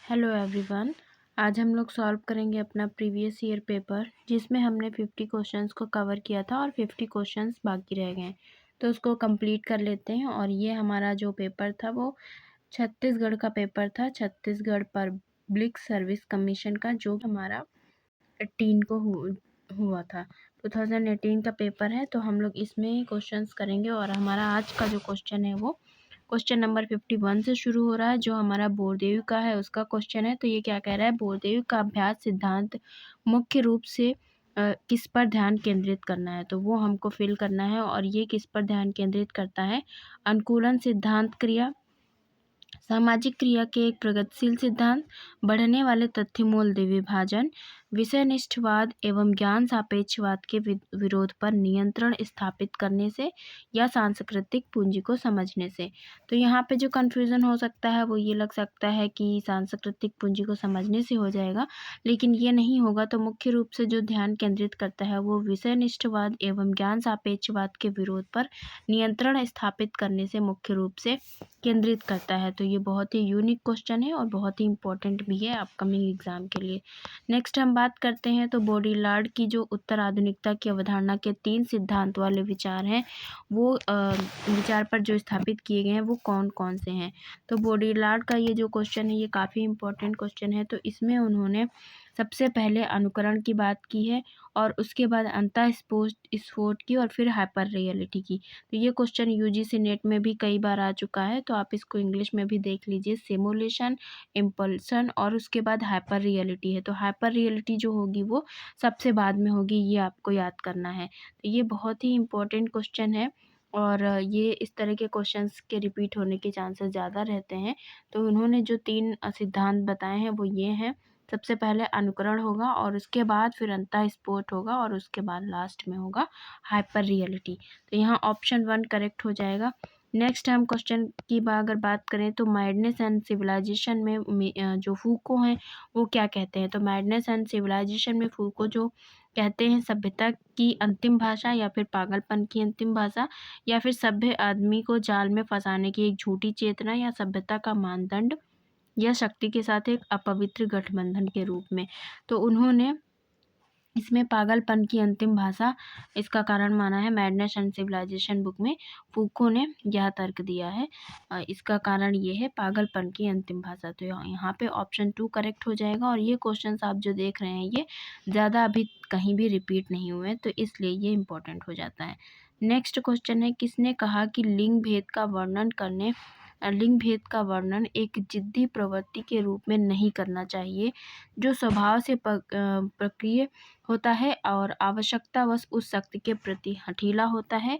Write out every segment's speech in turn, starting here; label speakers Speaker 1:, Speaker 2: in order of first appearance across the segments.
Speaker 1: Hello everyone. आज हम लोग सॉल्व करेंगे अपना प्रीवियस ईयर पेपर, जिसमें हमने 50 क्वेश्चंस को कवर किया था और 50 क्वेश्चंस बाकी रह गए। तो उसको कंप्लीट कर लेते हैं। और ये हमारा जो पेपर था वो छत्तीसगढ़ का पेपर था, छत्तीसगढ़ पब्लिक सर्विस कमीशन का, जो हमारा 18 को हुआ था। 2018 का पेपर है, तो हम लोग इसमें क्वेश्चंस करेंगे। और हमारा आज का जो क्वेश्चन है वो क्वेश्चन नंबर 51 से शुरू हो रहा है, जो हमारा बोरदेव का है उसका क्वेश्चन है। तो ये क्या कह रहा है, बोरदेव का अभ्यास सिद्धांत मुख्य रूप से किस पर ध्यान केंद्रित करना है, तो वो हमको फिल करना है। और ये किस पर ध्यान केंद्रित करता है, अनुकूलन सिद्धांत क्रिया, सामाजिक क्रिया के एक प्रगतिशील सिद्धांत, बढ़ने वाले तथ्य मूल द्विभाजन, विषयनिष्ठवाद एवं ज्ञान सापेक्षवाद के विरोध पर नियंत्रण स्थापित करने से, या सांस्कृतिक पूंजी को समझने से। तो यहाँ पे जो कन्फ्यूज़न हो सकता है वो ये लग सकता है कि सांस्कृतिक पूंजी को समझने से हो जाएगा, लेकिन ये नहीं होगा। तो मुख्य रूप से जो ध्यान केंद्रित करता है वो विषयनिष्ठवाद एवं ज्ञान सापेक्षवाद के विरोध पर नियंत्रण स्थापित करने से मुख्य रूप से केंद्रित करता है। तो ये बहुत ही यूनिक क्वेश्चन है और बहुत ही इंपॉर्टेंट भी है अपकमिंग एग्जाम के लिए। नेक्स्ट हम बात करते हैं तो बॉडीलार्ड की जो उत्तर आधुनिकता की अवधारणा के 3 सिद्धांत वाले विचार हैं, वो विचार पर जो स्थापित किए गए हैं वो कौन कौन से हैं। तो बॉडीलार्ड का ये जो क्वेश्चन है ये काफ़ी इंपॉर्टेंट क्वेश्चन है। तो इसमें उन्होंने सबसे पहले अनुकरण की बात की है, और उसके बाद अंतः स्फोट की, और फिर हाइपर रियलिटी की। तो ये क्वेश्चन यूजीसी नेट में भी कई बार आ चुका है, तो आप इसको इंग्लिश में भी देख लीजिए। सिमुलेशन, इम्पल्सन और उसके बाद हाइपर रियलिटी है। तो हाइपर रियलिटी जो होगी वो सबसे बाद में होगी, ये आपको याद करना है। तो ये बहुत ही इम्पोर्टेंट क्वेश्चन है, और ये इस तरह के क्वेश्चंस के रिपीट होने के चांसेस ज़्यादा रहते हैं। तो उन्होंने जो 3 सिद्धांत बताए हैं वो ये हैं, सबसे पहले अनुकरण होगा, और उसके बाद फिर अंतःस्फोट होगा, और उसके बाद लास्ट में होगा हाइपर रियलिटी। तो यहाँ ऑप्शन 1 करेक्ट हो जाएगा। नेक्स्ट हम क्वेश्चन की अगर बात करें तो मैडनेस एंड सिविलाइजेशन में जो फूको हैं वो क्या कहते हैं। तो मैडनेस एंड सिविलाइजेशन में फूको जो कहते हैं सभ्यता की अंतिम भाषा, या फिर पागलपन की अंतिम भाषा, या फिर सभ्य आदमी को जाल में फंसाने की एक झूठी चेतना, या सभ्यता का मानदंड, या शक्ति के साथ एक अपवित्र गठबंधन के रूप में। तो उन्होंने इसमें पागलपन की अंतिम भाषा इसका कारण माना है। मैडनेस एंड सिविलाइजेशन बुक में फूको ने यह तर्क दिया है। इसका कारण ये है पागलपन की अंतिम भाषा। तो यहाँ पे ऑप्शन 2 करेक्ट हो जाएगा। और ये क्वेश्चंस आप जो देख रहे हैं ये ज़्यादा अभी कहीं भी रिपीट नहीं हुए, तो इसलिए ये इम्पोर्टेंट हो जाता है। नेक्स्ट क्वेश्चन है, किसने कहा कि लिंग भेद का वर्णन एक जिद्दी प्रवृत्ति के रूप में नहीं करना चाहिए, जो स्वभाव से प्रक्रिया होता है और आवश्यकतावश उस शक्ति के प्रति हठीला होता है,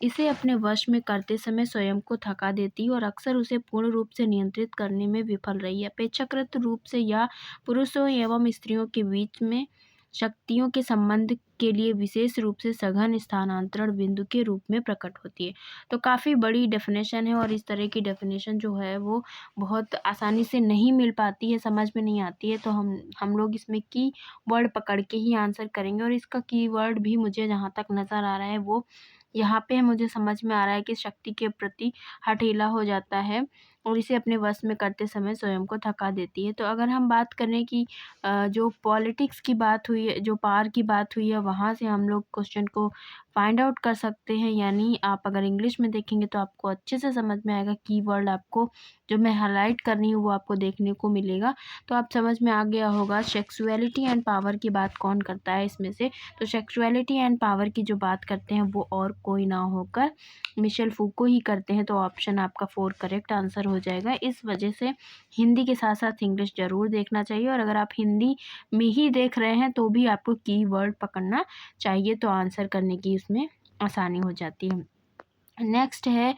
Speaker 1: इसे अपने वश में करते समय स्वयं को थका देती है और अक्सर उसे पूर्ण रूप से नियंत्रित करने में विफल रही है। अपेक्षाकृत रूप से या पुरुषों एवं स्त्रियों के बीच में शक्तियों के संबंध के लिए विशेष रूप से सघन स्थानांतरण बिंदु के रूप में प्रकट होती है। तो काफ़ी बड़ी डेफिनेशन है, और इस तरह की डेफिनेशन जो है वो बहुत आसानी से नहीं मिल पाती है, समझ में नहीं आती है। तो हम लोग इसमें की वर्ड पकड़ के ही आंसर करेंगे। और इसका कीवर्ड भी मुझे जहाँ तक नज़र आ रहा है वो यहाँ पे मुझे समझ में आ रहा है कि शक्ति के प्रति हठीला हो जाता है, और इसे अपने वश में करते समय स्वयं को थका देती है। तो अगर हम बात करें कि जो पॉलिटिक्स की बात हुई है, जो पावर की बात हुई है, वहाँ से हम लोग क्वेश्चन को फाइंड आउट कर सकते हैं। यानी आप अगर इंग्लिश में देखेंगे तो आपको अच्छे से समझ में आएगा। कीवर्ड आपको जो मैं हाईलाइट कर रही हूँ वो आपको देखने को मिलेगा। तो आप समझ में आ गया होगा सेक्सुअलिटी एंड पावर की बात कौन करता है इसमें से। तो सेक्सुअलिटी एंड पावर की जो बात करते हैं वो और कोई ना होकर मिशेल फूको ही करते हैं। तो ऑप्शन आपका 4 करेक्ट आंसर हो जाएगा। इस वजह से हिंदी के साथ साथ इंग्लिश ज़रूर देखना चाहिए, और अगर आप हिंदी में ही देख रहे हैं तो भी आपको कीवर्ड पकड़ना चाहिए, तो आंसर करने की उसमें आसानी हो जाती है। नेक्स्ट है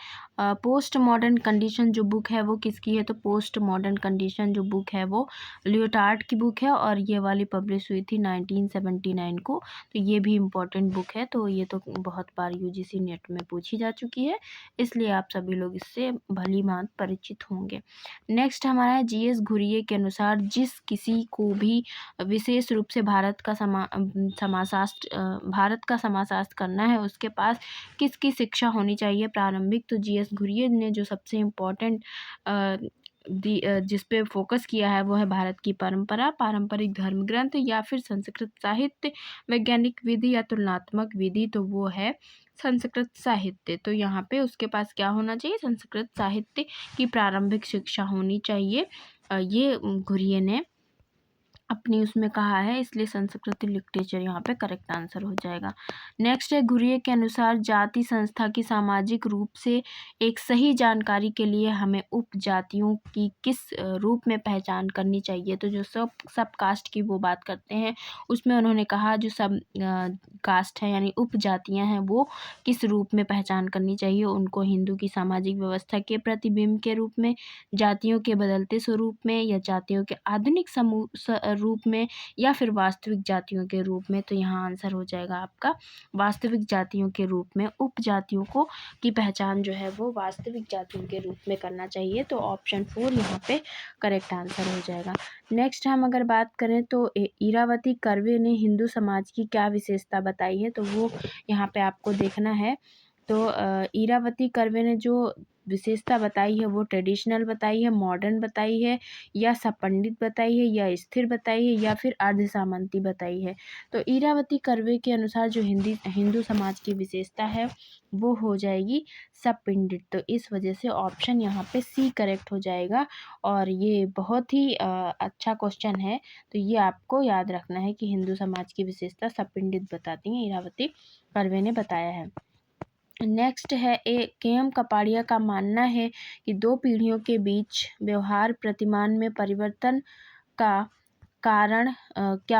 Speaker 1: पोस्ट मॉडर्न कंडीशन जो बुक है वो किसकी है। तो पोस्ट मॉडर्न कंडीशन जो बुक है वो लियोटार्ड की बुक है, और ये वाली पब्लिश हुई थी 1979 को। तो ये भी इम्पोर्टेंट बुक है। तो ये तो बहुत बार यूजीसी नेट में पूछी जा चुकी है, इसलिए आप सभी लोग इससे भली भांति परिचित होंगे। नेक्स्ट हमारा है जीएस घुरिये के अनुसार जिस किसी को भी विशेष रूप से भारत का समाजशास्त्र करना है उसके पास किसकी शिक्षा होनी चाहिए प्रारंभिक। तो जीएस घुरिये ने जो सबसे इम्पोर्टेंट जिस पे फोकस किया है वो है भारत की परंपरा, पारंपरिक धर्म ग्रंथ या फिर संस्कृत साहित्य, वैज्ञानिक विधि या तुलनात्मक विधि, तो वो है संस्कृत साहित्य। तो यहाँ पे उसके पास क्या होना चाहिए, संस्कृत साहित्य की प्रारंभिक शिक्षा होनी चाहिए। ये घुरिये ने अपनी उसमें कहा है, इसलिए संस्कृत लिटरेचर यहाँ पे करेक्ट आंसर हो जाएगा। नेक्स्ट है, घुरिये के अनुसार जाति संस्था की सामाजिक रूप से एक सही जानकारी के लिए हमें उपजातियों की किस रूप में पहचान करनी चाहिए। तो जो सब कास्ट की वो बात करते हैं, उसमें उन्होंने कहा जो सब कास्ट है यानी उपजातियां हैं वो किस रूप में पहचान करनी चाहिए, उनको हिंदू की सामाजिक व्यवस्था के प्रतिबिंब के रूप में, जातियों के बदलते स्वरूप में, या जातियों के आधुनिक समूह रूप में, या फिर वास्तविक जातियों के रूप में। तो यहाँ आंसर हो जाएगा आपका वास्तविक जातियों के रूप में। उपजातियों को की पहचान जो है वो वास्तविक जातियों के रूप में करना चाहिए। तो ऑप्शन 4 यहाँ पे करेक्ट आंसर हो जाएगा। नेक्स्ट हम अगर बात करें तो इरावती कर्वे ने हिंदू समाज की क्या विशेषता बताई है, तो वो यहाँ पे आपको देखना है। तो इरावती कर्वे ने जो विशेषता बताई है वो ट्रेडिशनल बताई है, मॉडर्न बताई है, या सपंडित बताई है, या स्थिर बताई है, या फिर अर्ध सामंती बताई है। तो इरावती कर्वे के अनुसार जो हिंदू समाज की विशेषता है वो हो जाएगी सपिंडित। तो इस वजह से ऑप्शन यहाँ पे सी करेक्ट हो जाएगा। और ये बहुत ही अच्छा क्वेश्चन है, तो ये आपको याद रखना है कि हिंदू समाज की विशेषता सपिंडित बताती हैं, इरावती कर्वे ने बताया है। नेक्स्ट है, के.एम. कपाड़िया का मानना है कि दो पीढ़ियों के बीच व्यवहार प्रतिमान में परिवर्तन का कारण क्या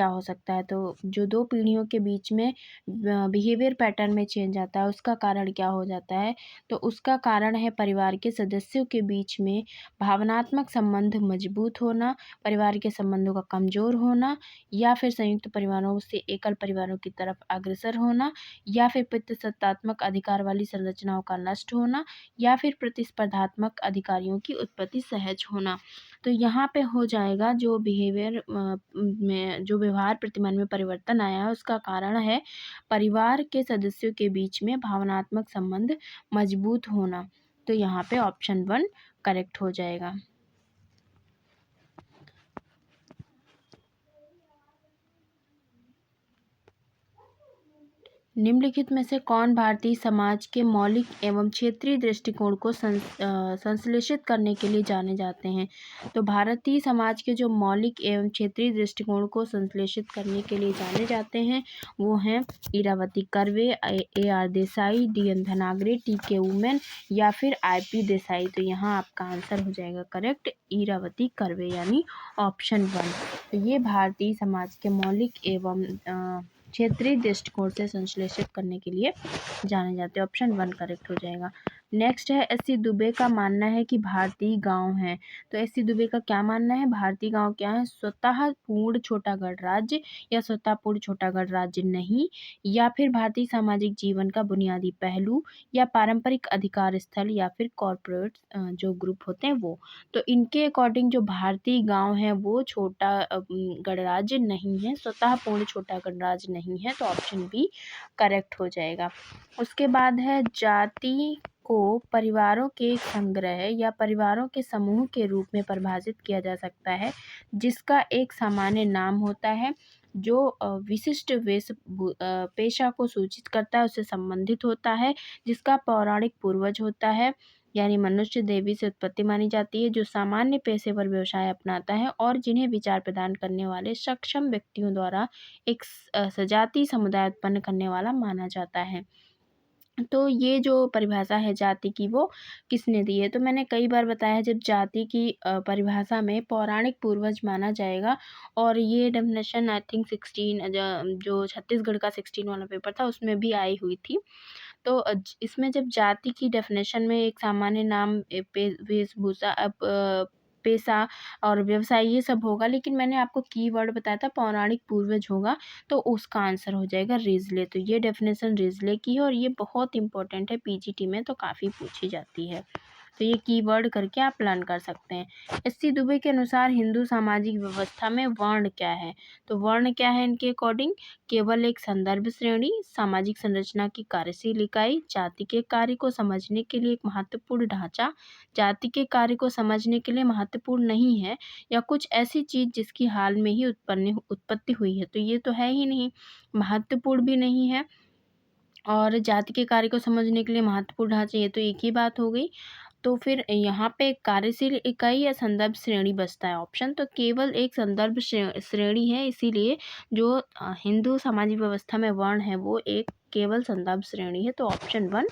Speaker 1: हो सकता है। तो जो दो पीढ़ियों के बीच में बिहेवियर पैटर्न में चेंज आता है उसका कारण क्या हो जाता है, तो उसका कारण है परिवार के सदस्यों के बीच में भावनात्मक संबंध मजबूत होना, परिवार के संबंधों का कमज़ोर होना, या फिर संयुक्त परिवारों से एकल परिवारों की तरफ अग्रसर होना, या फिर पितृसत्तात्मक अधिकार वाली संरचनाओं का नष्ट होना, या फिर प्रतिस्पर्धात्मक अधिकारियों की उत्पत्ति सहज होना। तो यहाँ पे हो जाएगा जो बिहेवियर में जो व्यवहार प्रतिमान में परिवर्तन आया है उसका कारण है परिवार के सदस्यों के बीच में भावनात्मक संबंध मजबूत होना। तो यहाँ पे ऑप्शन 1 करेक्ट हो जाएगा। निम्नलिखित में से कौन भारतीय समाज के मौलिक एवं क्षेत्रीय दृष्टिकोण को संश्लेषित करने के लिए जाने जाते हैं। तो भारतीय समाज के जो मौलिक एवं क्षेत्रीय दृष्टिकोण को संश्लेषित करने के लिए जाने जाते हैं वो हैं Irawati Karve, AR Desai, DN Dhanagare, TK Oommen, या फिर IP देसाई। तो यहाँ आपका आंसर हो जाएगा करेक्ट इरावती कर्वे यानी ऑप्शन 1। तो ये भारतीय समाज के मौलिक एवं क्षेत्रीय दृष्टिकोण से संश्लेषित करने के लिए जाने जाते हैं। ऑप्शन 1 करेक्ट हो जाएगा। नेक्स्ट है, SC दुबे का मानना है कि भारतीय गांव है। तो SC दुबे का क्या मानना है, भारतीय गांव क्या है, स्वतः पूर्ण छोटा गणराज्य या स्वतः पूर्ण छोटा गणराज्य नहीं, या फिर भारतीय सामाजिक जीवन का बुनियादी पहलू, या पारंपरिक अधिकार स्थल, या फिर कॉरपोरेट जो ग्रुप होते हैं वो। तो इनके अकॉर्डिंग जो भारतीय गांव है वो छोटा गणराज्य नहीं है, स्वतः पूर्ण छोटा गणराज्य नहीं है। तो ऑप्शन बी करेक्ट हो जाएगा। उसके बाद है, जाति को परिवारों के एक संग्रह या परिवारों के समूह के रूप में परिभाषित किया जा सकता है जिसका एक सामान्य नाम होता है जो विशिष्ट पेशा को सूचित करता है, उससे संबंधित होता है, जिसका पौराणिक पूर्वज होता है यानी मनुष्य देवी से उत्पत्ति मानी जाती है, जो सामान्य पेशेवर व्यवसाय अपनाता है और जिन्हें विचार प्रदान करने वाले सक्षम व्यक्तियों द्वारा एक सजातीय समुदाय उत्पन्न करने वाला माना जाता है। तो ये जो परिभाषा है जाति की वो किसने दी है, तो मैंने कई बार बताया जब जाति की परिभाषा में पौराणिक पूर्वज माना जाएगा, और ये डेफिनेशन आई थिंक 16 जो छत्तीसगढ़ का 16 वाला पेपर था उसमें भी आई हुई थी। तो इसमें जब जाति की डेफिनेशन में एक सामान्य नाम, वेशभूषा, पेशा और व्यवसाय ये सब होगा, लेकिन मैंने आपको कीवर्ड बताया था पौराणिक पूर्वज होगा, तो उसका आंसर हो जाएगा रिजले। तो ये डेफिनेशन रिजले की है और ये बहुत इंपॉर्टेंट है, PGT में तो काफ़ी पूछी जाती है। तो ये कीवर्ड करके आप लर्न कर सकते हैं। एस.सी. दुबे के अनुसार हिंदू सामाजिक व्यवस्था में वर्ण क्या है? तो वर्ण क्या है इनके अकॉर्डिंग? केवल एक संदर्भ श्रेणी, सामाजिक संरचना की कार्यशील इकाई, जाति के कार्य को समझने के लिए एक महत्वपूर्ण ढांचा, जाति के कार्य को समझने के लिए महत्वपूर्ण नहीं है, या कुछ ऐसी चीज जिसकी हाल में ही उत्पत्ति हुई है। तो ये तो है ही नहीं, महत्वपूर्ण भी नहीं है, और जाति के कार्य को समझने के लिए महत्वपूर्ण ढांचा, ये तो एक ही बात हो गई। तो फिर यहाँ पे कार्यशील इकाई या संदर्भ श्रेणी बचता है ऑप्शन। तो केवल एक संदर्भ श्रेणी है, इसीलिए जो हिंदू सामाजिक व्यवस्था में वर्ण है वो एक केवल संदर्भ श्रेणी है। तो ऑप्शन 1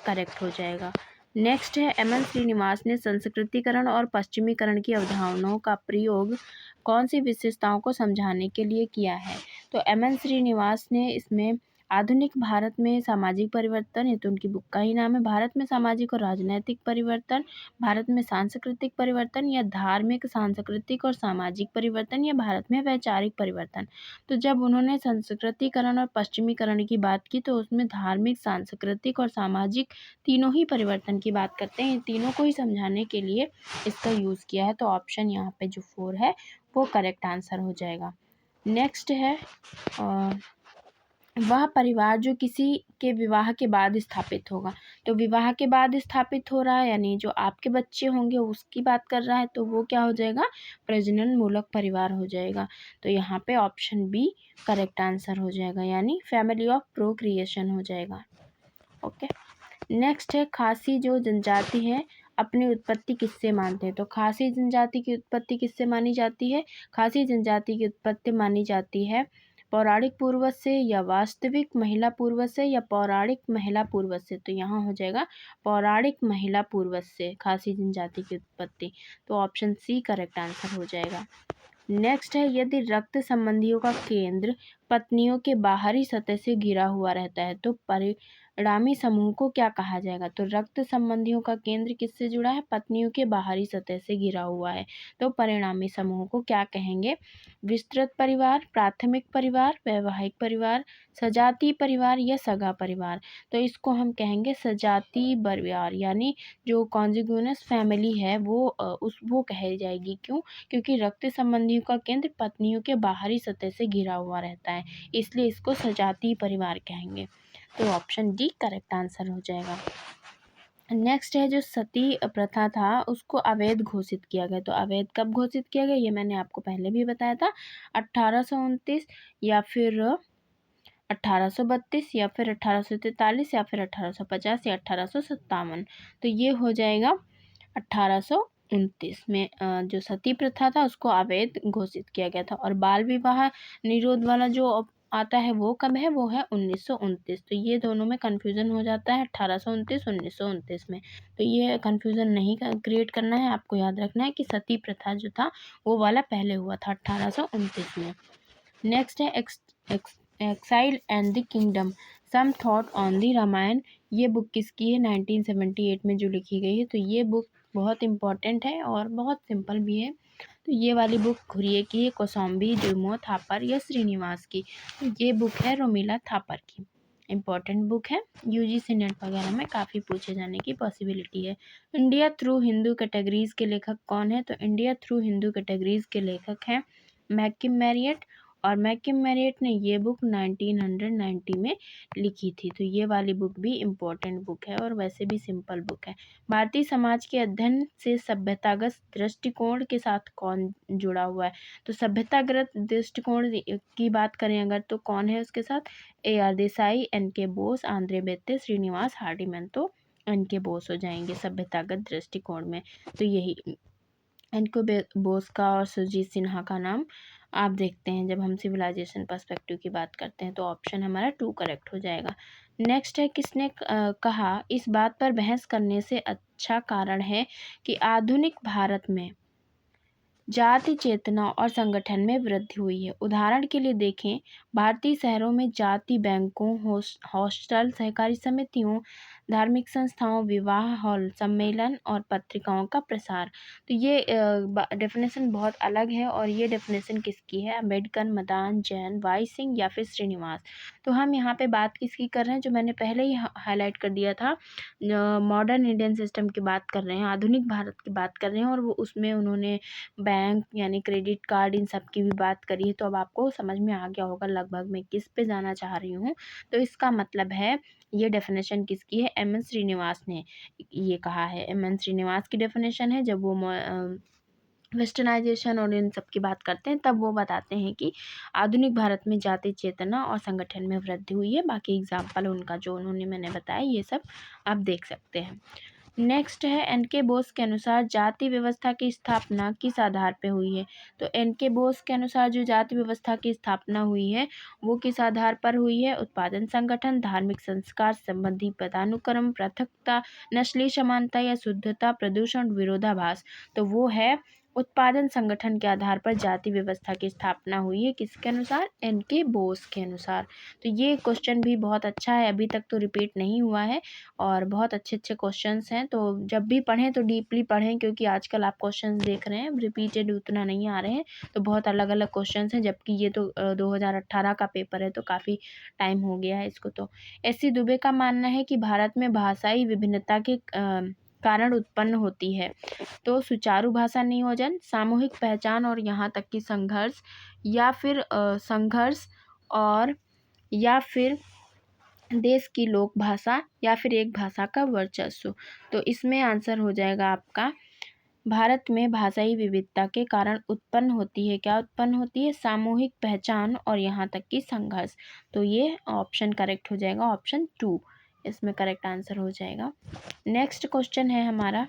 Speaker 1: करेक्ट हो जाएगा। नेक्स्ट है, एम.एन. श्रीनिवास ने संस्कृतिकरण और पश्चिमीकरण की अवधारणाओं का प्रयोग कौन सी विशेषताओं को समझाने के लिए किया है? तो एम.एन. श्रीनिवास ने इसमें आधुनिक भारत में सामाजिक परिवर्तन, ये तो उनकी बुक का ही नाम है, भारत में सामाजिक और राजनैतिक परिवर्तन, भारत में सांस्कृतिक परिवर्तन, या धार्मिक, सांस्कृतिक और सामाजिक परिवर्तन, या भारत में वैचारिक परिवर्तन। तो जब उन्होंने संस्कृतिकरण और पश्चिमीकरण की बात की तो उसमें धार्मिक, सांस्कृतिक और सामाजिक तीनों ही परिवर्तन की बात करते हैं। इन तीनों को ही समझाने के लिए इसका यूज़ किया है। तो ऑप्शन यहाँ पे जो 4 है वो करेक्ट आंसर हो जाएगा। नेक्स्ट है, वह परिवार जो किसी के विवाह के बाद स्थापित होगा। तो विवाह के बाद स्थापित हो रहा है, यानी जो आपके बच्चे होंगे उसकी बात कर रहा है, तो वो क्या हो जाएगा? प्रजनन मूलक परिवार हो जाएगा। तो यहाँ पे ऑप्शन बी करेक्ट आंसर हो जाएगा, यानी फैमिली ऑफ प्रोक्रिएशन हो जाएगा। ओके, नेक्स्ट है, खासी जो जनजाति है अपनी उत्पत्ति किससे मानते हैं? तो खासी जनजाति की उत्पत्ति किससे मानी जाती है? खासी जनजाति की उत्पत्ति मानी जाती है पौराणिक पूर्वज से, या वास्तविक महिला पूर्वज से, या पौराणिक महिला पूर्वज से। तो यहाँ हो जाएगा पौराणिक महिला पूर्वज से खासी जनजाति की उत्पत्ति। तो ऑप्शन सी करेक्ट आंसर हो जाएगा। नेक्स्ट है, यदि रक्त संबंधियों का केंद्र पत्नियों के बाहरी सतह से घिरा हुआ रहता है तो परिणामी समूह को क्या कहा जाएगा? तो रक्त संबंधियों का केंद्र किससे जुड़ा है? पत्नियों के बाहरी सतह से घिरा हुआ है, तो परिणामी समूह को क्या कहेंगे? विस्तृत परिवार, प्राथमिक परिवार, वैवाहिक परिवार, सजातीय परिवार, या सगा परिवार। तो इसको हम कहेंगे सजातीय परिवार, यानी जो कॉन्जिग्यूनस फैमिली है वो कही जाएगी। क्यों? क्योंकि रक्त संबंधियों का केंद्र पत्नियों के बाहरी सतह से घिरा हुआ रहता है, इसलिए इसको सजातीय परिवार कहेंगे। तो ऑप्शन डी करेक्ट आंसर हो जाएगा। नेक्स्ट है, जो सती प्रथा था उसको अवैध घोषित किया गया। तो अवैध कब घोषित किया गया ये मैंने आपको पहले भी बताया था, 1829, या फिर 1832, या फिर 1843, या फिर 1850, या 1857। तो ये हो जाएगा 1829 में जो सती प्रथा था उसको अवैध घोषित किया गया था। और बाल विवाह निरोध वाला जो आता है वो कब है? वो है 1929। तो ये दोनों में कन्फ्यूज़न हो जाता है 1829 1929 में। तो ये कन्फ्यूज़न नहीं क्रिएट करना है, आपको याद रखना है कि सती प्रथा जो था वो वाला पहले हुआ था 1829 में। नेक्स्ट है, exile and the kingdom, some thought on the Ramayana. ये बुक किसकी है? 1978 में जो लिखी गई है। तो ये बुक बहुत इम्पॉर्टेंट है और बहुत सिंपल भी है। तो ये वाली बुक घुरिए की है, कौशाम्बी, डुमो, थापर, या श्रीनिवास की। तो ये बुक है रोमिला थापर की, इम्पॉर्टेंट बुक है, यूजीसी नेट वगैरह में काफ़ी पूछे जाने की पॉसिबिलिटी है। इंडिया थ्रू हिंदू कैटेगरीज के लेखक कौन है? तो इंडिया थ्रू हिंदू कैटेगरीज के लेखक हैं मैकिम मैरियट, और मैकिम मैरियट ने ये बुक 1990 में लिखी थी। तो ये वाली बुक भी इम्पोर्टेंट बुक है और वैसे भी सिंपल बुक है। भारतीय समाज के अध्ययन से सभ्यतागत दृष्टिकोण के साथ कौन जुड़ा हुआ है? तो सभ्यतागत दृष्टिकोण की बात करें अगर तो कौन है उसके साथ? AR Desai, NK Bose, Andre Beteille, Srinivas Hardiman. तो NK बोस हो जाएंगे सभ्यतागत दृष्टिकोण में। तो यही NK बोस का और सुरजीत सिन्हा का नाम आप देखते हैं जब हम सिविलाइजेशन पर्सपेक्टिव की बात करते हैं। तो ऑप्शन हमारा 2 करेक्ट हो जाएगा। नेक्स्ट है, किसने कहा इस बात पर बहस करने से अच्छा कारण है कि आधुनिक भारत में जाति चेतना और संगठन में वृद्धि हुई है। उदाहरण के लिए देखें, भारतीय शहरों में जाति बैंकों, हॉस्टल, सहकारी समितियों, धार्मिक संस्थाओं, विवाह हॉल, सम्मेलन और पत्रिकाओं का प्रसार। तो ये डेफिनेशन बहुत अलग है और ये डेफिनेशन किसकी है? अम्बेडकर, मदान, जैन, वाई सिंह या फिर श्रीनिवास। तो हम यहाँ पे बात किसकी कर रहे हैं? जो मैंने पहले ही हाईलाइट कर दिया था, मॉडर्न इंडियन सिस्टम की बात कर रहे हैं, आधुनिक भारत की बात कर रहे हैं, और वो उसमें उन्होंने बैंक यानी क्रेडिट कार्ड इन सब की भी बात करी है। तो अब आपको समझ में आ गया होगा लगभग मैं किस पे जाना चाह रही हूँ। तो इसका मतलब है ये डेफिनेशन किसकी है? एम एन श्रीनिवास ने ये कहा है। एम एन श्रीनिवास की डेफिनेशन है। जब वो वेस्टर्नाइजेशन और इन सब की बात करते हैं तब वो बताते हैं कि आधुनिक भारत में जाति चेतना और संगठन में वृद्धि हुई है। बाकी एग्जाम्पल उनका जो उन्होंने मैंने बताया ये सब आप देख सकते हैं। नेक्स्ट है एन के बोस के अनुसार जाति व्यवस्था की स्थापना किस आधार पे हुई है? तो एन के बोस के अनुसार जो जाति व्यवस्था की स्थापना हुई है वो किस आधार पर हुई है? उत्पादन संगठन, धार्मिक संस्कार संबंधी पदानुक्रम, पृथकता, नस्लीय समानता या शुद्धता, प्रदूषण, विरोधाभास। तो वो है उत्पादन संगठन के आधार पर जाति व्यवस्था की स्थापना हुई है। किसके अनुसार? एन के बोस के अनुसार। तो ये क्वेश्चन भी बहुत अच्छा है, अभी तक तो रिपीट नहीं हुआ है और बहुत अच्छे अच्छे क्वेश्चंस हैं। तो जब भी पढ़ें तो डीपली पढ़ें, क्योंकि आजकल आप क्वेश्चंस देख रहे हैं रिपीटेड उतना नहीं आ रहे हैं, तो बहुत अलग अलग क्वेश्चंस हैं। जबकि ये तो 2018 का पेपर है, तो काफ़ी टाइम हो गया है इसको। तो एस.सी. दुबे का मानना है कि भारत में भाषाई विभिन्नता के कारण उत्पन्न होती है। तो सुचारू भाषा नियोजन, सामूहिक पहचान और यहाँ तक कि संघर्ष, या फिर संघर्ष, और या फिर देश की लोक भाषा, या फिर एक भाषा का वर्चस्व। तो इसमें आंसर हो जाएगा आपका भारत में भाषाई विविधता के कारण उत्पन्न होती है। क्या उत्पन्न होती है? सामूहिक पहचान और यहाँ तक कि संघर्ष। तो ये ऑप्शन करेक्ट हो जाएगा, ऑप्शन 2 इसमें करेक्ट आंसर हो जाएगा। नेक्स्ट क्वेश्चन है हमारा,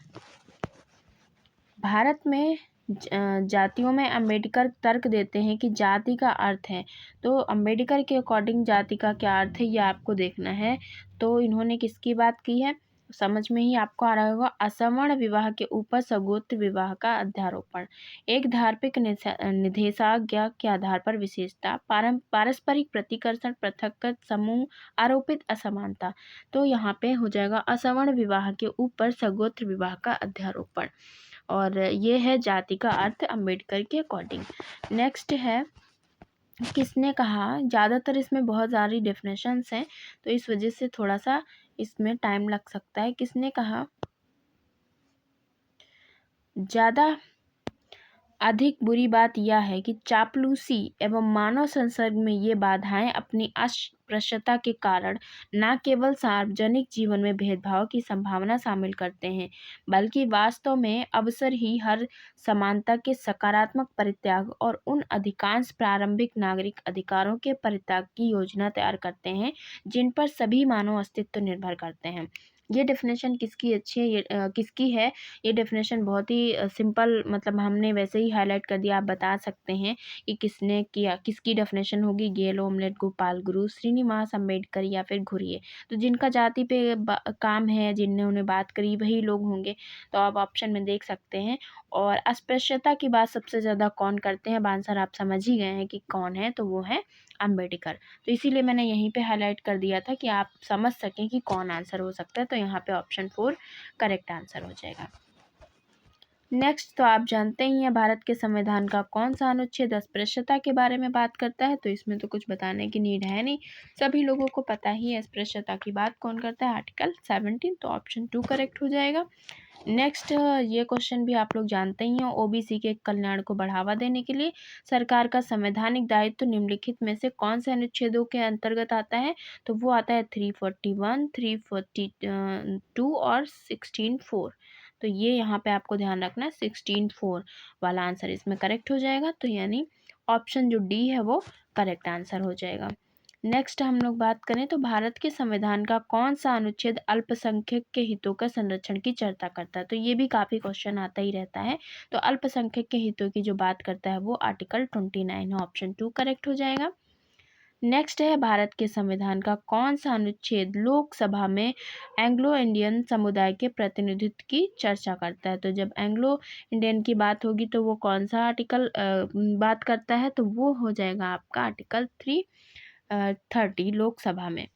Speaker 1: भारत में जातियों में अम्बेडकर तर्क देते हैं कि जाति का अर्थ है। तो अम्बेडकर के अकॉर्डिंग जाति का क्या अर्थ है ये आपको देखना है। तो इन्होंने किसकी बात की है? समझ में ही आपको आ रहा होगा। असवर्ण विवाह के ऊपर सगोत्र विवाह का अध्यारोपण, एक धार्मिक निषेधाज्ञा के आधार पर विशेषता, पारस्परिक प्रतिकर्षण, पृथकगत समूह, आरोपित असमानता। तो यहाँ पे हो जाएगा असवर्ण विवाह के ऊपर सगोत्र विवाह का अध्यारोपण, और ये है जाति का अर्थ अम्बेडकर के अकॉर्डिंग। नेक्स्ट है, किसने कहा? ज़्यादातर इसमें बहुत सारी डेफिनेशंस हैं तो इस वजह से थोड़ा सा इसमें टाइम लग सकता है। किसने कहा? ज़्यादा अधिक बुरी बात यह है कि चापलूसी एवं मानव संसर्ग में ये बाधाएं अपनी अस्पृश्यता के कारण न केवल सार्वजनिक जीवन में भेदभाव की संभावना शामिल करते हैं, बल्कि वास्तव में अवसर ही हर समानता के सकारात्मक परित्याग और उन अधिकांश प्रारंभिक नागरिक अधिकारों के परित्याग की योजना तैयार करते हैं जिन पर सभी मानव अस्तित्व निर्भर करते हैं। ये डेफिनेशन किसकी अच्छी है? किसकी है? ये डेफिनेशन बहुत ही सिंपल, मतलब हमने वैसे ही हाईलाइट कर दिया। आप बता सकते हैं कि किसने किया, किसकी डेफिनेशन होगी? गेल, ओमलेट, गोपाल गुरु, श्रीनिवास, अम्बेडकर या फिर घुरिए। तो जिनका जाति पे काम है, जिन्होंने बात करी, वही लोग होंगे। तो आप ऑप्शन में देख सकते हैं। और अस्पृश्यता की बात सबसे ज़्यादा कौन करते हैं? अब आंसर आप समझ ही गए हैं कि कौन है, तो वो है अम्बेडकर। तो इसीलिए मैंने यहीं पे हाईलाइट कर दिया था कि आप समझ सकें कि कौन आंसर हो सकता है। तो यहाँ पे ऑप्शन 4 करेक्ट आंसर हो जाएगा। नेक्स्ट, तो आप जानते ही हैं भारत के संविधान का कौन सा अनुच्छेद अस्पृश्यता के बारे में बात करता है। तो इसमें तो कुछ बताने की नीड है नहीं, सभी लोगों को पता ही है अस्पृश्यता की बात कौन करता है। आर्टिकल 17। तो ऑप्शन 2 करेक्ट हो जाएगा। नेक्स्ट, ये क्वेश्चन भी आप लोग जानते ही हैं, ओबीसी के कल्याण को बढ़ावा देने के लिए सरकार का संवैधानिक दायित्व निम्नलिखित में से कौन से अनुच्छेदों के अंतर्गत आता है? तो वो आता है 341, 342 और 16(4). तो ये यहाँ पे आपको ध्यान रखना है, 16(4) वाला आंसर इसमें करेक्ट हो जाएगा। तो यानी ऑप्शन जो डी है वो करेक्ट आंसर हो जाएगा। नेक्स्ट हम लोग बात करें तो भारत के संविधान का कौन सा अनुच्छेद अल्पसंख्यक के हितों का संरक्षण की चर्चा करता है? तो ये भी काफ़ी क्वेश्चन आता ही रहता है। तो अल्पसंख्यक के हितों की जो बात करता है वो आर्टिकल 29 है। ऑप्शन 2 करेक्ट हो जाएगा। नेक्स्ट है, भारत के संविधान का कौन सा अनुच्छेद लोकसभा में एंग्लो इंडियन समुदाय के प्रतिनिधित्व की चर्चा करता है? तो जब एंग्लो इंडियन की बात होगी तो वो कौन सा आर्टिकल बात करता है? तो वो हो जाएगा आपका आर्टिकल 330 लोकसभा में।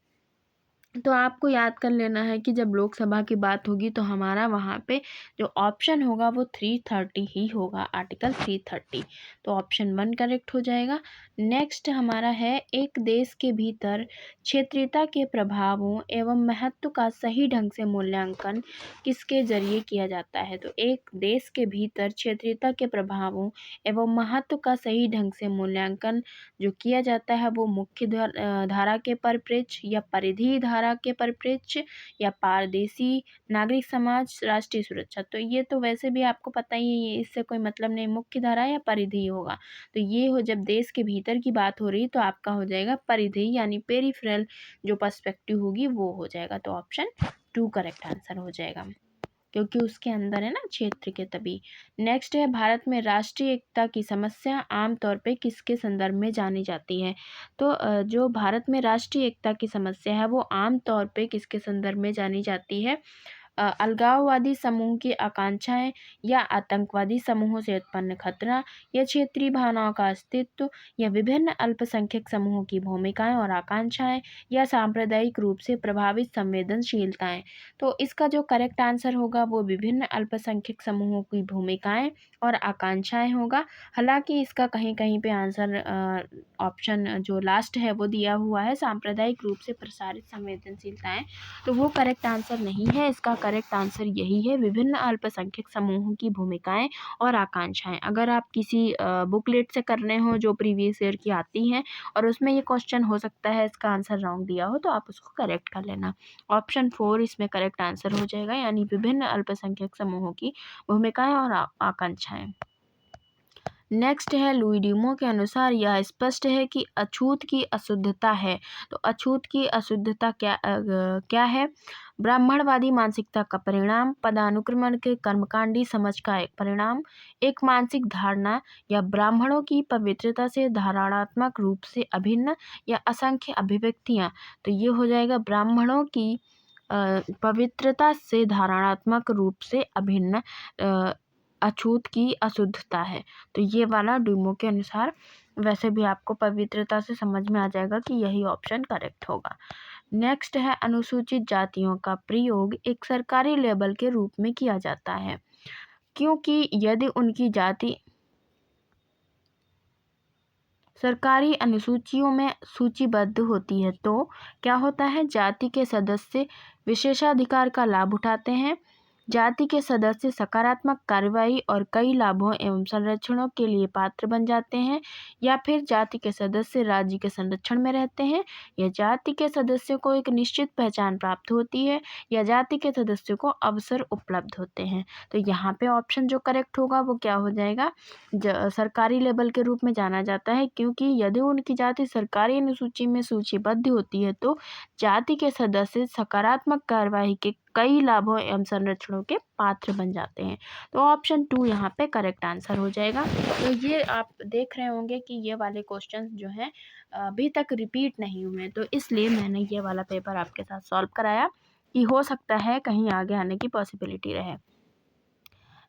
Speaker 1: तो आपको याद कर लेना है कि जब लोकसभा की बात होगी तो हमारा वहाँ पे जो ऑप्शन होगा वो 330 ही होगा, आर्टिकल 330। तो ऑप्शन 1 करेक्ट हो जाएगा। नेक्स्ट हमारा है, एक देश के भीतर क्षेत्रीयता के प्रभावों एवं महत्व का सही ढंग से मूल्यांकन किसके जरिए किया जाता है। तो एक देश के भीतर क्षेत्रीयता के प्रभावों एवं महत्व का सही ढंग से मूल्यांकन जो किया जाता है वो मुख्य धारा के परिप्रेक्ष्य या परिधि धारा के परिप्रेक्ष्य या पारदेशी नागरिक समाज राष्ट्रीय सुरक्षा। तो ये तो वैसे भी आपको पता ही है, ये इससे कोई मतलब नहीं, मुख्य धारा या परिधि होगा। तो ये हो, जब देश के भीतर की बात हो रही तो आपका हो जाएगा परिधि, यानी पेरिफेरल जो पर्सपेक्टिव होगी वो हो जाएगा। तो ऑप्शन 2 करेक्ट आंसर हो जाएगा, क्योंकि उसके अंदर है ना क्षेत्र के, तभी। नेक्स्ट है, भारत में राष्ट्रीय एकता की समस्या आमतौर पे किसके संदर्भ में जानी जाती है। तो जो भारत में राष्ट्रीय एकता की समस्या है वो आमतौर पे किसके संदर्भ में जानी जाती है। अलगाववादी समूह की आकांक्षाएं या आतंकवादी समूहों से उत्पन्न खतरा या क्षेत्रीय भावनाओं का अस्तित्व या विभिन्न अल्पसंख्यक समूहों की भूमिकाएं और आकांक्षाएं या सांप्रदायिक रूप से प्रभावित संवेदनशीलताएं। तो इसका जो करेक्ट आंसर होगा वो विभिन्न अल्पसंख्यक समूहों की भूमिकाएं और आकांक्षाएं होगा। हालांकि इसका कहीं कहीं पे आंसर ऑप्शन जो लास्ट है वो दिया हुआ है, सांप्रदायिक रूप से प्रसारित संवेदनशीलताएं, तो वो करेक्ट आंसर नहीं है। इसका करेक्ट आंसर यही है, विभिन्न अल्पसंख्यक समूहों की भूमिकाएं और आकांक्षाएं। अगर आप किसी बुकलेट से कर रहे हो जो प्रीवियस ईयर की आती हैं और उसमें ये क्वेश्चन हो सकता है इसका आंसर रॉन्ग दिया हो, तो आप उसको करेक्ट कर लेना। ऑप्शन 4 इसमें करेक्ट आंसर हो जाएगा, यानी विभिन्न अल्पसंख्यक समूहों की भूमिकाएं और आकांक्षाएं। नेक्स्ट है, लुई ड्यूमो के अनुसार यह स्पष्ट है कि अछूत की अशुद्धता है। तो अछूत की अशुद्धता क्या है। ब्राह्मणवादी मानसिकता का परिणाम, पदानुक्रमण के कर्मकांडी समझ का एक परिणाम, एक मानसिक धारणा, या ब्राह्मणों की पवित्रता से धारणात्मक रूप से अभिन्न, या असंख्य अभिव्यक्तियां। तो ये हो जाएगा ब्राह्मणों की पवित्रता से धारणात्मक रूप से अभिन्न अछूत की अशुद्धता है। तो ये वाला ड्यूमो के अनुसार, वैसे भी आपको पवित्रता से समझ में आ जाएगा कि यही ऑप्शन करेक्ट होगा। नेक्स्ट है, अनुसूचित जातियों का प्रयोग एक सरकारी लेबल के रूप में किया जाता है, क्योंकि यदि उनकी जाति सरकारी अनुसूचियों में सूचीबद्ध होती है तो क्या होता है, जाति के सदस्य विशेषाधिकार का लाभ उठाते हैं। जाति के सदस्य सकारात्मक कार्रवाई और कई लाभों एवं संरक्षणों के लिए पात्र बन जाते हैं, या फिर जाति के सदस्य राज्य के संरक्षण में रहते हैं, या जाति के सदस्यों को एक निश्चित पहचान प्राप्त होती है, या जाति के सदस्यों को अवसर उपलब्ध होते हैं। तो यहाँ पे ऑप्शन जो करेक्ट होगा वो क्या हो जाएगा, सरकारी लेवल के रूप में जाना जाता है, क्योंकि यदि उनकी जाति सरकारी अनुसूची में सूचीबद्ध होती है तो जाति के सदस्य सकारात्मक कार्यवाही के कई लाभों एवं संरक्षणों के पात्र बन जाते हैं। तो ऑप्शन 2 यहाँ पे करेक्ट आंसर हो जाएगा। तो ये आप देख रहे होंगे कि ये वाले क्वेश्चंस जो हैं अभी तक रिपीट नहीं हुए, तो इसलिए मैंने ये वाला पेपर आपके साथ सॉल्व कराया कि हो सकता है कहीं आगे आने की पॉसिबिलिटी रहे।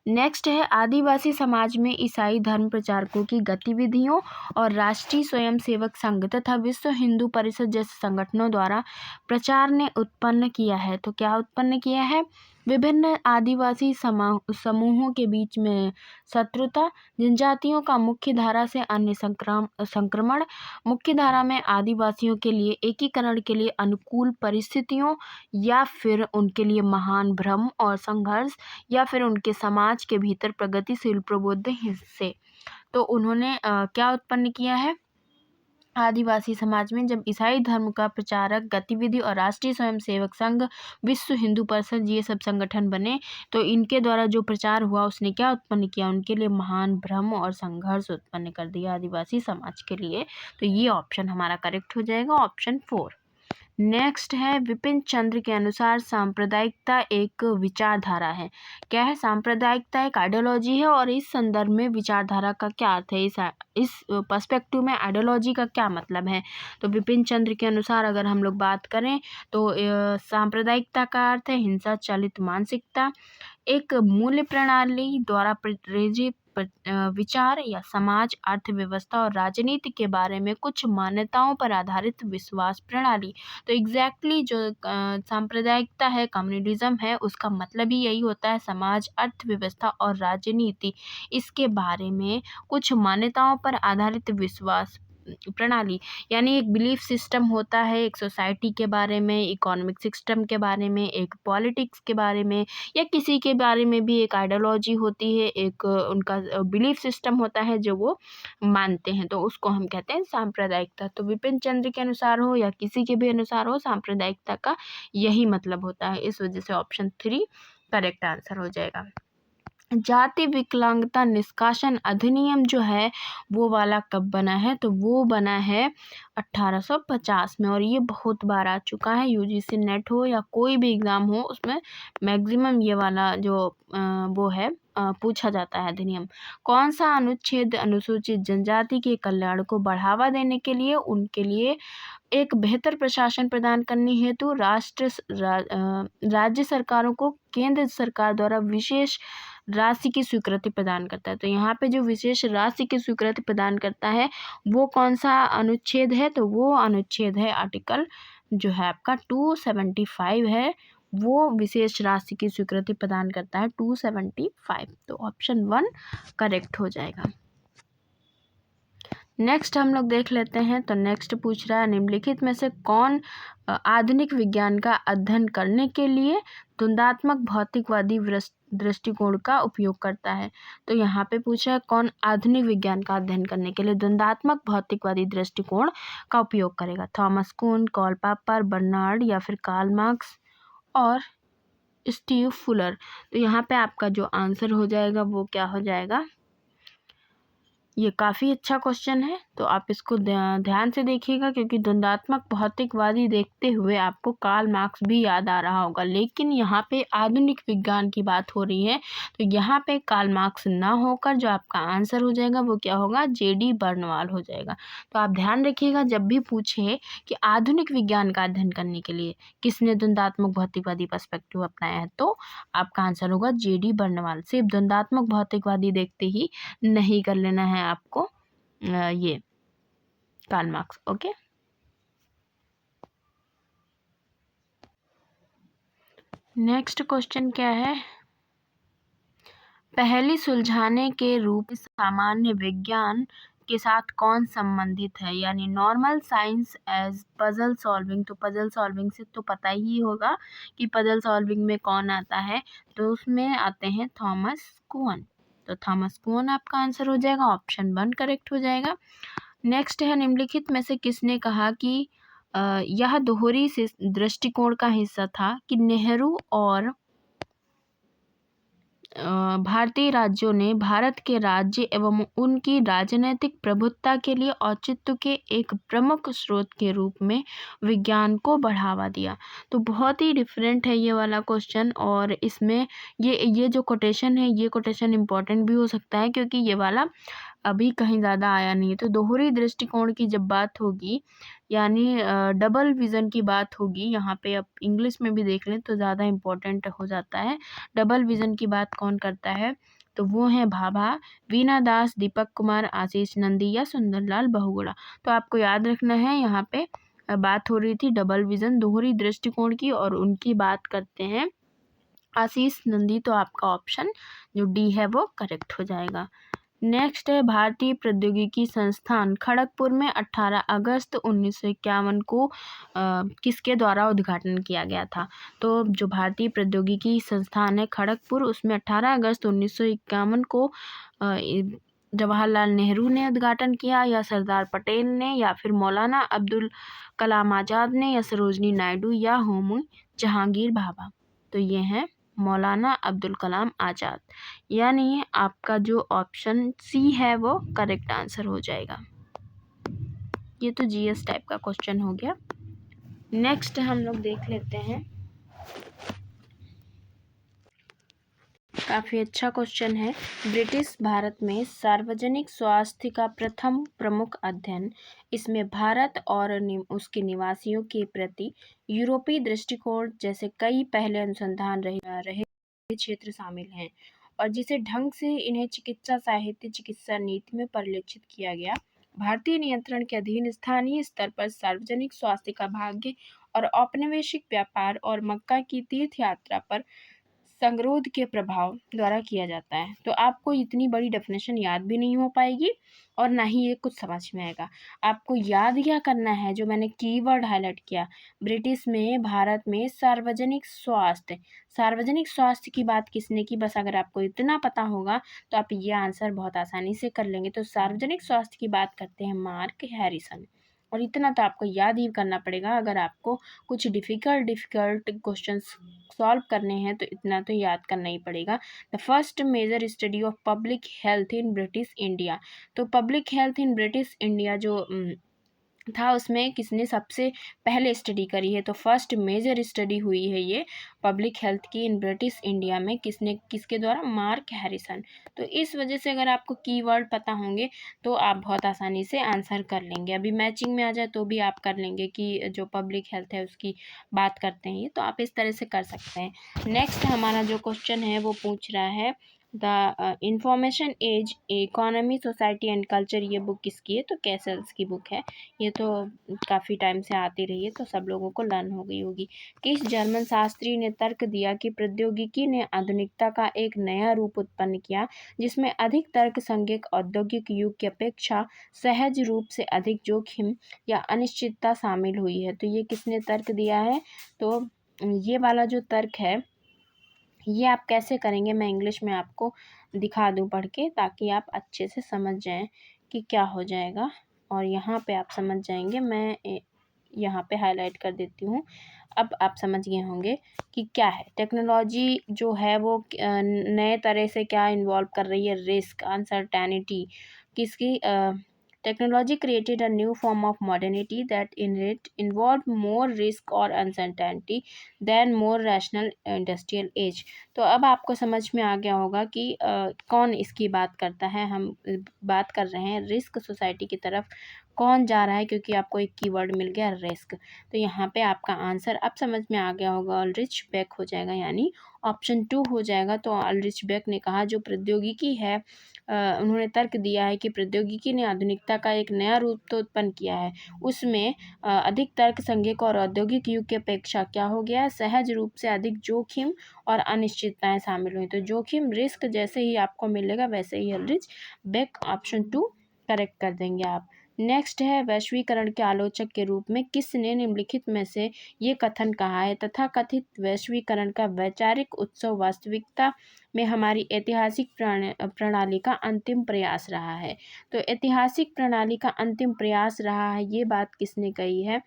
Speaker 1: नेक्स्ट है, आदिवासी समाज में ईसाई धर्म प्रचारकों की गतिविधियों और राष्ट्रीय स्वयंसेवक संघ तथा विश्व हिंदू परिषद जैसे संगठनों द्वारा प्रचार ने उत्पन्न किया है। तो क्या उत्पन्न किया है, विभिन्न आदिवासी समूहों के बीच में शत्रुता, जनजातियों का मुख्य धारा से अन्य संक्रमण, मुख्य धारा में आदिवासियों के लिए एकीकरण के लिए अनुकूल परिस्थितियों, या फिर उनके लिए महान भ्रम और संघर्ष, या फिर उनके समाज के भीतर प्रगतिशील प्रबुद्ध हिस्से। तो उन्होंने क्या उत्पन्न किया है, आदिवासी समाज में जब ईसाई धर्म का प्रचारक गतिविधि और राष्ट्रीय स्वयंसेवक संघ, विश्व हिंदू परिषद, ये सब संगठन बने, तो इनके द्वारा जो प्रचार हुआ उसने क्या उत्पन्न किया, उनके लिए महान भ्रम और संघर्ष उत्पन्न कर दिया आदिवासी समाज के लिए। तो ये ऑप्शन हमारा करेक्ट हो जाएगा, ऑप्शन 4। नेक्स्ट है, विपिन चंद्र के अनुसार सांप्रदायिकता एक विचारधारा है। क्या है, सांप्रदायिकता एक आइडियोलॉजी है, और इस संदर्भ में विचारधारा का क्या अर्थ है, इस पर्सपेक्टिव में आइडियोलॉजी का क्या मतलब है। तो विपिन चंद्र के अनुसार अगर हम लोग बात करें तो सांप्रदायिकता का अर्थ है हिंसा चालित मानसिकता, एक मूल्य प्रणाली द्वारा प्रेरित विचार या समाज, अर्थव्यवस्था और राजनीति के बारे में कुछ मान्यताओं पर आधारित विश्वास प्रणाली। तो एग्जैक्टली जो सांप्रदायिकता है, कम्युनिज्म है, उसका मतलब ही यही होता है, समाज, अर्थव्यवस्था और राजनीति, इसके बारे में कुछ मान्यताओं पर आधारित विश्वास प्रणाली। यानी एक बिलीफ सिस्टम होता है, एक सोसाइटी के बारे में, इकोनॉमिक सिस्टम के बारे में, एक पॉलिटिक्स के बारे में, या किसी के बारे में भी एक आइडियोलॉजी होती है, एक उनका बिलीफ सिस्टम होता है जो वो मानते हैं, तो उसको हम कहते हैं सांप्रदायिकता। तो विपिन चंद्र के अनुसार हो या किसी के भी अनुसार हो, सांप्रदायिकता का यही मतलब होता है। इस वजह से ऑप्शन 3 करेक्ट आंसर हो जाएगा। जाति विकलांगता निष्कासन अधिनियम जो है वो वाला कब बना है? तो वो बना है 1850 में, और ये बहुत बार आ चुका है। यूजीसी नेट हो या कोई भी एग्ज़ाम हो, उसमें मैक्सिमम ये वाला जो वो है पूछा जाता है अधिनियम। कौन सा अनुच्छेद अनुसूचित जनजाति के कल्याण को बढ़ावा देने के लिए उनके लिए एक बेहतर प्रशासन प्रदान करने हेतु राज्य सरकारों को केंद्र सरकार द्वारा विशेष राशि की स्वीकृति प्रदान करता है? तो यहाँ पे जो विशेष राशि की स्वीकृति प्रदान करता है वो कौन सा अनुच्छेद है? तो वो अनुच्छेद है आर्टिकल जो है आपका 275 है, वो विशेष राशि की स्वीकृति प्रदान करता है 275। तो ऑप्शन 1 करेक्ट हो जाएगा। नेक्स्ट हम लोग देख लेते हैं। तो नेक्स्ट पूछ रहा है, निम्नलिखित में से कौन आधुनिक विज्ञान का अध्ययन करने के लिए द्वंद्वात्मक भौतिकवादी दृष्टिकोण का उपयोग करता है? तो यहाँ पे पूछा है कौन आधुनिक विज्ञान का अध्ययन करने के लिए द्वंद्वात्मक भौतिकवादी दृष्टिकोण का उपयोग करेगा? थॉमस कुन, कार्ल पॉपर, बर्नार्ड या फिर कार्ल मार्क्स और स्टीव फुलर। तो यहाँ पे आपका जो आंसर हो जाएगा वो क्या हो जाएगा? ये काफ़ी अच्छा क्वेश्चन है, तो आप इसको ध्यान से देखिएगा, क्योंकि द्वंद्वात्मक भौतिकवादी देखते हुए आपको कार्ल मार्क्स भी याद आ रहा होगा, लेकिन यहाँ पे आधुनिक विज्ञान की बात हो रही है, तो यहाँ पे कार्ल मार्क्स ना होकर जो आपका आंसर हो जाएगा वो क्या होगा? जेडी बर्नवाल हो जाएगा। तो आप ध्यान रखिएगा, जब भी पूछे कि आधुनिक विज्ञान का अध्ययन करने के लिए किसने द्वंद्वात्मक भौतिकवादी पर्सपेक्टिव अपनाया है, तो आपका आंसर होगा जेडी बर्नवाल। सिर्फ द्वंद्वात्मक भौतिकवादी देखते ही नहीं कर लेना है आपको ये Karl Marx. Okay, next question क्या है? पहली सुलझाने के रूप सामान्य विज्ञान के साथ कौन संबंधित है? यानी normal science as puzzle solving. तो पजल सॉल्विंग से तो पता ही होगा कि पजल सॉल्विंग में कौन आता है, तो उसमें आते हैं थॉमस कुहन। तो थॉमस कुहन आपका आंसर हो जाएगा, ऑप्शन 1 करेक्ट हो जाएगा। नेक्स्ट है, निम्नलिखित में से किसने कहा कि यह दोहरी दृष्टिकोण का हिस्सा था कि नेहरू और भारतीय राज्यों ने भारत के राज्य एवं उनकी राजनीतिक प्रभुत्ता के लिए औचित्य के एक प्रमुख स्रोत के रूप में विज्ञान को बढ़ावा दिया। तो बहुत ही डिफरेंट है ये वाला क्वेश्चन, और इसमें ये जो कोटेशन है, ये कोटेशन इम्पोर्टेंट भी हो सकता है, क्योंकि ये वाला अभी कहीं ज़्यादा आया नहीं है। तो दोहरी दृष्टिकोण की जब बात होगी, यानी डबल विज़न की बात होगी, यहाँ पे आप इंग्लिश में भी देख लें तो ज़्यादा इम्पोर्टेंट हो जाता है। डबल विज़न की बात कौन करता है? तो वो हैं भाभा, वीना दास, दीपक कुमार, आशीष नंदी या सुंदरलाल बहुगुणा। तो आपको याद रखना है, यहाँ पे बात हो रही थी डबल विज़न, दोहरी दृष्टिकोण की, और उनकी बात करते हैं आशीष नंदी। तो आपका ऑप्शन जो डी है वो करेक्ट हो जाएगा। नेक्स्ट है, भारतीय प्रौद्योगिकी संस्थान खड़गपुर में 18 अगस्त 1951 को किसके द्वारा उद्घाटन किया गया था? तो जो भारतीय प्रौद्योगिकी संस्थान है खड़गपुर, उसमें 18 अगस्त 1951 को जवाहरलाल नेहरू ने उद्घाटन किया, या सरदार पटेल ने, या फिर मौलाना अब्दुल कलाम आज़ाद ने, या सरोजनी नायडू, या होमी जहांगीर भाभा। तो ये हैं मौलाना अब्दुल कलाम आज़ाद, यानी आपका जो ऑप्शन सी है वो करेक्ट आंसर हो जाएगा। ये तो जीएस टाइप का क्वेश्चन हो गया। नेक्स्ट हम लोग देख लेते हैं, काफ़ी अच्छा क्वेश्चन है। ब्रिटिश भारत में सार्वजनिक स्वास्थ्य का प्रथम प्रमुख अध्ययन, इसमें भारत और उसके निवासियों के प्रति यूरोपीय दृष्टिकोण जैसे कई पहले अनुसंधान रहे क्षेत्र शामिल हैं। और जिसे ढंग से इन्हें चिकित्सा साहित्य चिकित्सा नीति में परिलक्षित किया गया। भारतीय नियंत्रण के अधीन स्थानीय स्तर पर सार्वजनिक स्वास्थ्य का भाग्य और औपनिवेशिक व्यापार और मक्का की तीर्थ यात्रा पर संगरोध के प्रभाव द्वारा किया जाता है। तो आपको इतनी बड़ी डेफिनेशन याद भी नहीं हो पाएगी और ना ही ये कुछ समझ में आएगा। आपको याद क्या करना है, जो मैंने कीवर्ड हाईलाइट किया, ब्रिटिश में भारत में सार्वजनिक स्वास्थ्य की बात किसने की, बस अगर आपको इतना पता होगा तो आप ये आंसर बहुत आसानी से कर लेंगे। तो सार्वजनिक स्वास्थ्य की बात करते हैं मार्क हैरिसन, और इतना तो आपको याद ही करना पड़ेगा। अगर आपको कुछ डिफ़िकल्ट क्वेश्चंस सॉल्व करने हैं तो इतना तो याद करना ही पड़ेगा। The first major study of public health in British India. तो public health in British India जो था, उसमें किसने सबसे पहले स्टडी करी है, तो फर्स्ट मेजर स्टडी हुई है ये पब्लिक हेल्थ की इन ब्रिटिश इंडिया में, किसके द्वारा, मार्क हैरिसन। तो इस वजह से अगर आपको कीवर्ड पता होंगे तो आप बहुत आसानी से आंसर कर लेंगे। अभी मैचिंग में आ जाए तो भी आप कर लेंगे कि जो पब्लिक हेल्थ है उसकी बात करते हैं ये, तो आप इस तरह से कर सकते हैं। नेक्स्ट हमारा जो क्वेश्चन है वो पूछ रहा है the information age economy society and culture, ये बुक किसकी है, तो कैसल्स की बुक है। ये तो काफ़ी टाइम से आती रही है तो सब लोगों को लर्न हो गई होगी। किस जर्मन शास्त्री ने तर्क दिया कि प्रौद्योगिकी ने आधुनिकता का एक नया रूप उत्पन्न किया जिसमें अधिक तर्क संज्ञक औद्योगिक युग की अपेक्षा सहज रूप से अधिक जोखिम या अनिश्चितता शामिल हुई है। तो ये किसने तर्क दिया है, तो ये वाला जो तर्क है ये आप कैसे करेंगे, मैं इंग्लिश में आपको दिखा दूं पढ़ के, ताकि आप अच्छे से समझ जाएं कि क्या हो जाएगा। और यहाँ पे आप समझ जाएंगे, मैं यहाँ पे हाईलाइट कर देती हूँ। अब आप समझ गए होंगे कि क्या है टेक्नोलॉजी जो है वो नए तरह से क्या इन्वॉल्व कर रही है, रिस्क अनसर्टेनिटी किसकी, technology created a new form of modernity that in it involve more risk और uncertainty than more rational industrial age. तो अब आपको समझ में आ गया होगा कि कौन इसकी बात करता है। हम बात कर रहे हैं रिस्क सोसाइटी की तरफ कौन जा रहा है, क्योंकि आपको एक कीवर्ड मिल गया रिस्क। तो यहाँ पे आपका आंसर अब समझ में आ गया होगा, ऑलरिच बेक हो जाएगा, यानी ऑप्शन 2 हो जाएगा। तो ऑलरिच बेक ने कहा जो प्रौद्योगिकी है, उन्होंने तर्क दिया है कि प्रौद्योगिकी ने आधुनिकता का एक नया रूप तो उत्पन्न किया है, उसमें अधिक तर्क संज्ञक और औद्योगिक युग की अपेक्षा क्या हो गया, सहज रूप से अधिक जोखिम और अनिश्चितताएं शामिल हुई। तो जोखिम रिस्क जैसे ही आपको मिलेगा वैसे ही ऑलरिच बेक ऑप्शन 2 करेक्ट कर देंगे आप। नेक्स्ट है वैश्वीकरण के आलोचक के रूप में किसने निम्नलिखित में से ये कथन कहा है, तथा कथित वैश्वीकरण का वैचारिक उत्सव वास्तविकता में हमारी ऐतिहासिक प्रणाली का अंतिम प्रयास रहा है। तो ऐतिहासिक प्रणाली का अंतिम प्रयास रहा है, ये बात किसने कही है,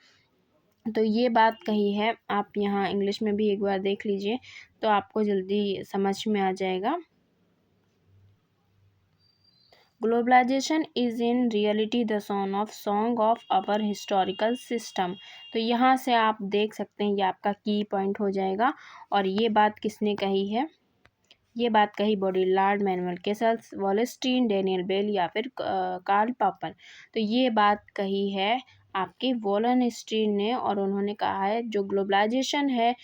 Speaker 1: तो ये बात कही है, आप यहाँ इंग्लिश में भी एक बार देख लीजिए तो आपको जल्दी समझ में आ जाएगा। Globalisation is in reality the song of our historical system. तो यहाँ से आप देख सकते हैं ये आपका की पॉइंट हो जाएगा। और ये बात किसने कही है, ये बात कही बॉडीलार्ड, manual Castle's, Wallerstein, Daniel bell या फिर कार्ल पॉपर। तो ये बात कही है आपके वॉलनस्टीन ने, और उन्होंने कहा है जो ग्लोबलाइजेशन है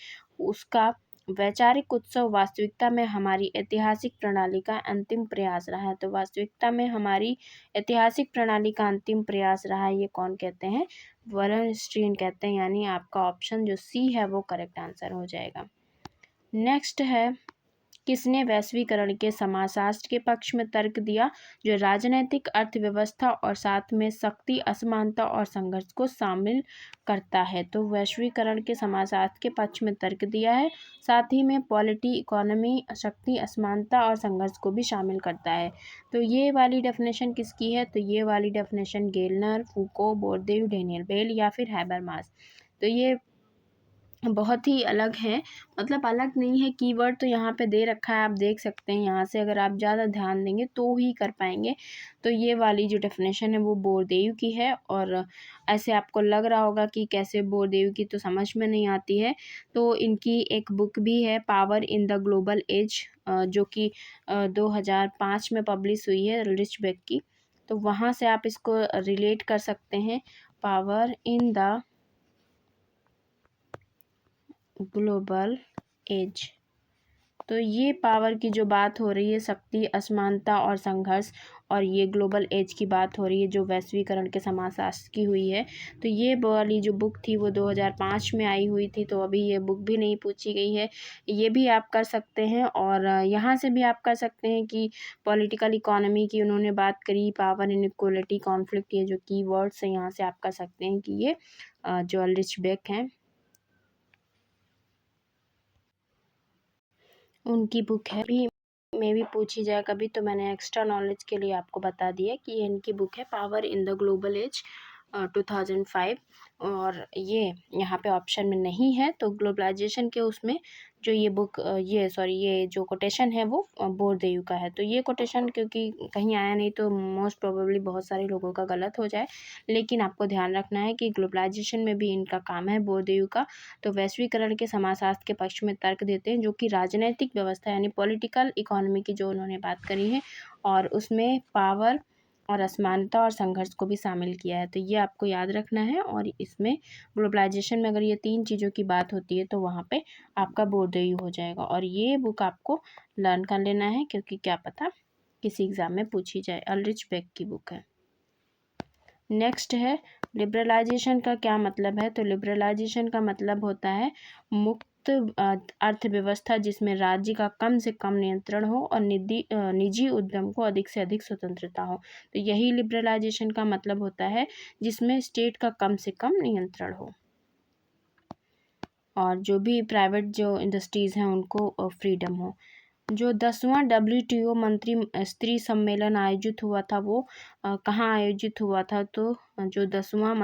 Speaker 1: उसका वैचारिक उत्सव वास्तविकता में हमारी ऐतिहासिक प्रणाली का अंतिम प्रयास रहा है। तो वास्तविकता में हमारी ऐतिहासिक प्रणाली का अंतिम प्रयास रहा है, ये कौन कहते हैं, वॉलनस्टीन कहते हैं, यानी आपका ऑप्शन जो सी है वो करेक्ट आंसर हो जाएगा। नेक्स्ट है किसने वैश्वीकरण के समाजशास्त्र के पक्ष में तर्क दिया, जो राजनैतिक अर्थव्यवस्था और साथ में शक्ति असमानता और संघर्ष को शामिल करता है। तो वैश्वीकरण के समाजशास्त्र के पक्ष में तर्क दिया है, साथ ही में पॉलिटी इकोनॉमी शक्ति असमानता और संघर्ष को भी शामिल करता है। तो ये वाली डेफिनेशन किसकी है, तो ये वाली डेफिनेशन गेलनर, फूको, बोरदेव, डेनियल बेल या फिर हैबरमास। तो ये बहुत ही अलग है, मतलब अलग नहीं है, कीवर्ड तो यहाँ पे दे रखा है, आप देख सकते हैं यहाँ से, अगर आप ज़्यादा ध्यान देंगे तो ही कर पाएंगे। तो ये वाली जो डेफिनेशन है वो बोरदेव की है, और ऐसे आपको लग रहा होगा कि कैसे बोरदेव की तो समझ में नहीं आती है। तो इनकी एक बुक भी है power in the global age, जो कि 2005 में पब्लिश हुई है रिच बेक की। तो वहाँ से आप इसको रिलेट कर सकते हैं, power in the global age. तो ये पावर की जो बात हो रही है, शक्ति, असमानता और संघर्ष, और ये ग्लोबल एज की बात हो रही है जो वैश्वीकरण के समाजशास्त्र की हुई है। तो ये वाली जो बुक थी वो 2005 में आई हुई थी, तो अभी ये बुक भी नहीं पूछी गई है। ये भी आप कर सकते हैं, और यहाँ से भी आप कर सकते हैं कि पॉलिटिकल इकोनॉमी की उन्होंने बात करी, पावर इनइक्वालिटी, कॉन्फ्लिक्ट, ये जो कीवर्ड्स हैं यहाँ से आप कर सकते हैं कि ये जो अल्ड्रिच बेक हैं उनकी बुक है। भी में भी पूछी जाए कभी, तो मैंने एक्स्ट्रा नॉलेज के लिए आपको बता दिया कि ये इनकी बुक है, power in the global age 2005, और ये यहाँ पे ऑप्शन में नहीं है। तो ग्लोबलाइजेशन के उसमें जो ये बुक ये जो कोटेशन है वो बोरदेयू का है। तो ये कोटेशन क्योंकि कहीं आया नहीं तो मोस्ट प्रोबेबली बहुत सारे लोगों का गलत हो जाए, लेकिन आपको ध्यान रखना है कि ग्लोबलाइजेशन में भी इनका काम है बोरदेयू का। तो वैश्वीकरण के समाजशास्त्र के पक्ष में तर्क देते हैं, जो कि राजनैतिक व्यवस्था यानी पॉलिटिकल इकोनॉमी की जो उन्होंने बात करी है, और उसमें पावर और असमानता और संघर्ष को भी शामिल किया है। तो ये आपको याद रखना है, और इसमें ग्लोबलाइजेशन में अगर ये 3 चीज़ों की बात होती है तो वहाँ पे आपका बोरदेयू हो जाएगा। और ये बुक आपको लर्न कर लेना है, क्योंकि क्या पता किसी एग्ज़ाम में पूछी जाए। अल्ड्रिच बेक की बुक है। नेक्स्ट है लिबरलाइजेशन का क्या मतलब है। तो लिबरलाइजेशन का मतलब होता है मुक्त अर्थव्यवस्था जिसमें राज्य का कम से कम नियंत्रण हो और निजी उद्यम को अधिक से अधिक स्वतंत्रता हो। तो यही लिबरलाइजेशन का मतलब होता है, जिसमें स्टेट का कम से कम नियंत्रण हो और जो भी प्राइवेट जो इंडस्ट्रीज़ हैं उनको फ्रीडम हो। जो 10वां WTO मंत्री स्त्री सम्मेलन आयोजित हुआ था वो कहाँ आयोजित हुआ था। तो जो 10वां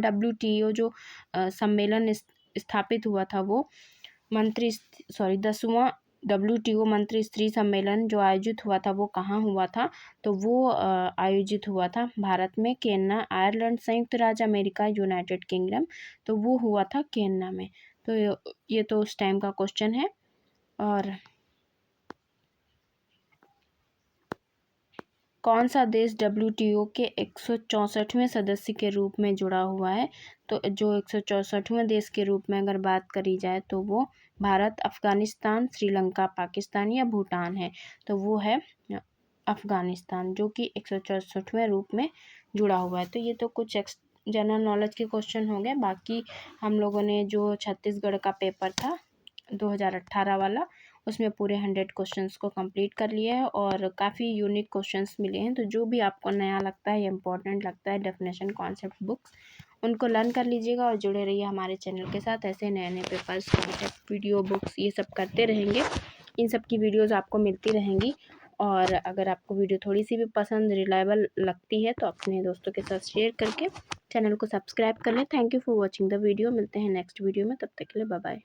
Speaker 1: WTO जो सम्मेलन स्थापित हुआ था वो 10वां WTO मंत्री स्त्री सम्मेलन जो आयोजित हुआ था वो कहाँ हुआ था। तो वो आयोजित हुआ था भारत में, केन्या, आयरलैंड, संयुक्त राज्य अमेरिका, यूनाइटेड किंगडम। तो वो हुआ था केन्या में। तो ये तो उस टाइम का क्वेश्चन है। और कौन सा देश WTO के 164वें सदस्य के रूप में जुड़ा हुआ है। तो जो 164वें देश के रूप में अगर बात करी जाए तो वो भारत, अफ़गानिस्तान, श्रीलंका, पाकिस्तान या भूटान है। तो वो है अफ़गानिस्तान, जो कि 164वें रूप में जुड़ा हुआ है। तो ये तो कुछ जनरल नॉलेज के क्वेश्चन हो गए। बाकी हम लोगों ने जो छत्तीसगढ़ का पेपर था 2018 वाला, उसमें पूरे 100 क्वेश्चंस को कंप्लीट कर लिया है, और काफ़ी यूनिक क्वेश्चंस मिले हैं। तो जो भी आपको नया लगता है या इम्पोर्टेंट लगता है डेफिनेशन कॉन्सेप्ट बुक्स, उनको लर्न कर लीजिएगा और जुड़े रहिए हमारे चैनल के साथ। ऐसे नए नए पेपर्स, कॉन्सेप्ट, वीडियो, बुक्स ये सब करते रहेंगे। इन सब की वीडियोज़ आपको मिलती रहेंगी। और अगर आपको वीडियो थोड़ी सी भी पसंद, रिलायबल लगती है तो अपने दोस्तों के साथ शेयर करके चैनल को सब्सक्राइब कर लें। Thank you for watching the video. मिलते हैं नेक्स्ट वीडियो में, तब तक के लिए बाय बाय।